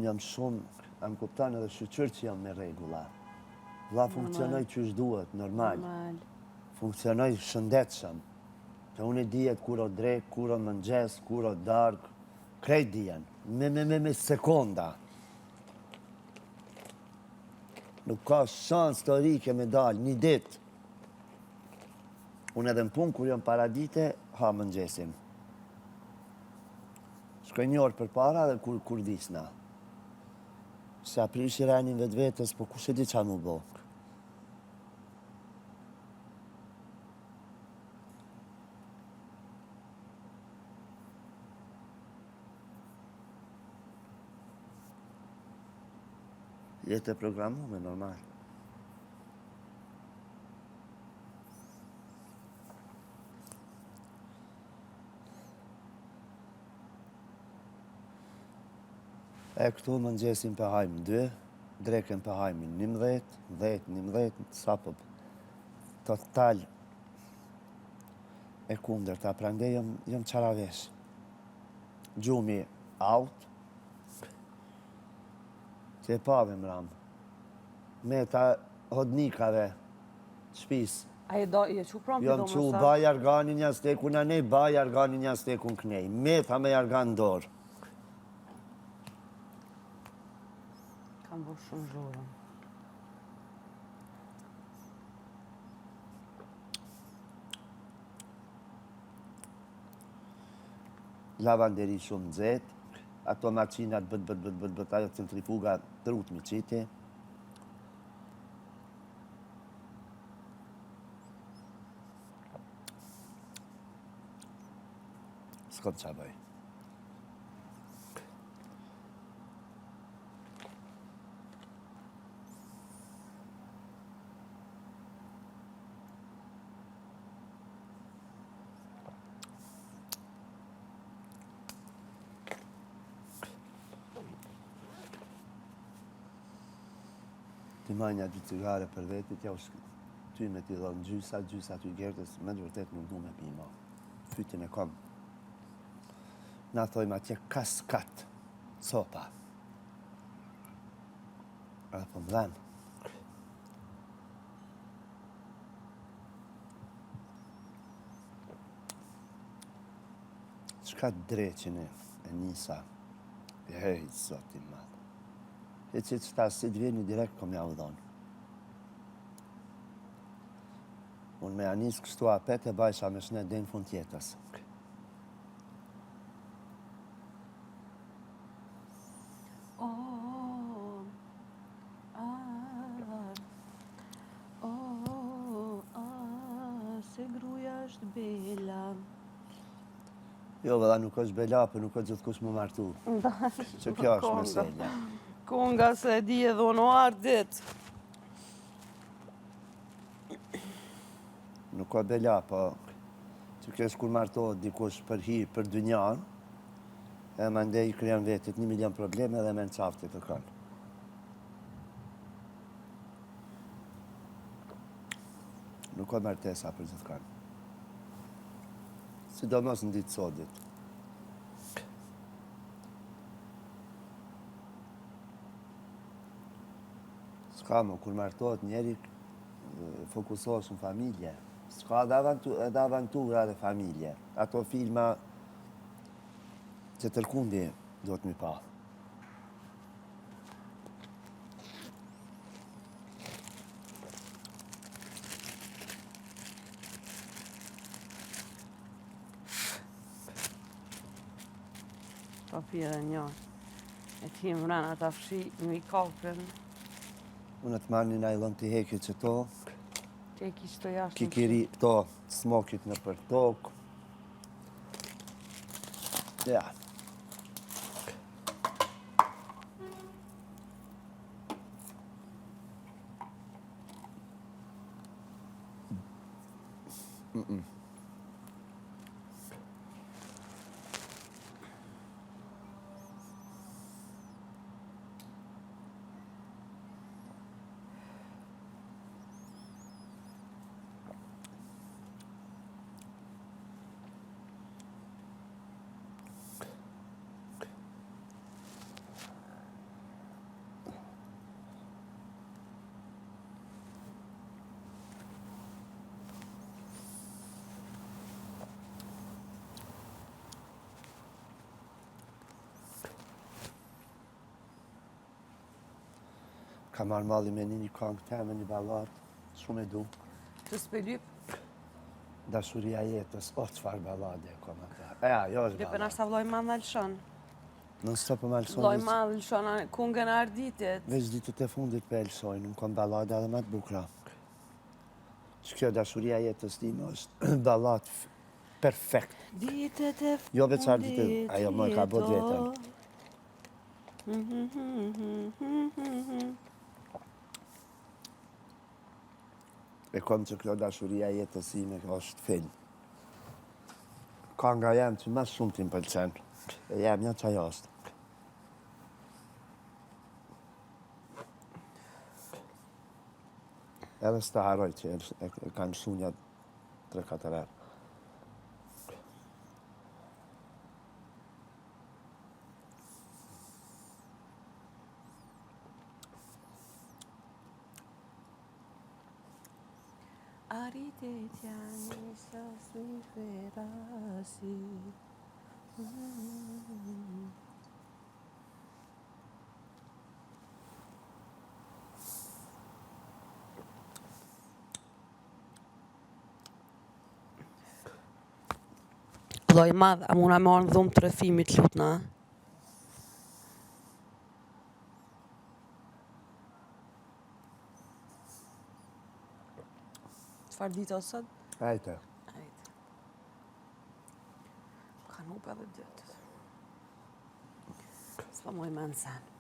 unë jam shumë, më kuptan edhe shqyqyr që jam me regula. Vlla funksionoj që është duhet, normal. Funksionoj shëndetshëm. Që unë e dijet kur o drek, kur o mëngjes, kur o dark, krejt dijen. Me sekonda. Nuk ka shans të rike me dalë, një dit. Unë edhe në punë, kur jam paradite, ha mëngjesin. Shkoj një orë për para dhe kur visna. Se aprish i renin vetë vetës, po kush e di qa mu bo. Jetë e programume, normal. E këtu mëngjesin për hajmë 2, dreken për hajmë 11, 10, sa po total e kunder ta prande jam qaravesh. Gjumi out, që e pave më ramë. Me ta hodnikave, shpis. A je që prom për do më sa? Jam që baj arganin një steku në nej, baj arganin një steku në kënej. Me ta me argan dorë. Kam bërë shumë zhurën. Lavanderi shumë nxehtë, ato makinat bët, ajo centrifuga trut me qiti. S'kom qa bëj. Ti maj një 2 cigare për vetit, ja ty me t'i dhonë gjysa ty gertës, me të vërtet nuk du me pima. Fytin e kom. Na thojmë atje kaskat, sopa. A po më dhenë. Qka dreqin e njisa, e hejtë zotin madhë. E që ta si të vjeni direkt kom ja u dhonë. Unë me anis kështu apet e bajsha me shne dhe në fund tjetës. Se gruja është bela. Jo, vëlla, nuk është bela, për nuk është gjithë kush më martu. Që kjo është meselja. Konga se di edhe unë ardit. Nuk ka bela, po që kesh kur martohet dikush për hi, për dynjan, e më ndej i kryan vetit 1 milion probleme dhe me në qaftit të kanë. Nuk ka martesa për gjithë kanë. Sidomos në ditë sodit. S'ka më, kur martohet njeri, fokusohesh në familje. S'ka edhe avantura dhe familje. Ato filma që tërkundi do të mi pa. Pa pire një. E ti më rana të afshi në i kapën. Unë të marrë një najlon të heki që to. Të heki që to jashtë. Kikiri këto smokit në për tokë. Ja. Ka marrë malli me një këngë teme, një balladë, shumë e du. Të s'pëlyp? Dashuria jetës, çfarë ballade e kom atë. Ajo është Dhe për ballade. nashta vloj madh në lëshon. Non sto për malson. Vloj madh në lëshon kungën e arditit. Veç ditët e fundit për elsoj, nuk kom ballade edhe më të bukra. Që kjo dashuria jetës time është balladë perfekt. Ditët e fundit Jo veçar ditët, ajo më ka bot vetën. E kom që kjo dashuria jetës ime është film. Ka nga jam që mas shumë ti më pëlqen. E jam një që ajo është. Edhe së të haroj që e kanë mësu një 3-4 herë. Arritet janë sa sui ferasi. Vlloj madh, a muna me orë në dhumë të rëfimit lutna? Çfarë ditë o sot? Ajte. Ajde. Kanë hupe edhe dytë. S'pa moj me nësen.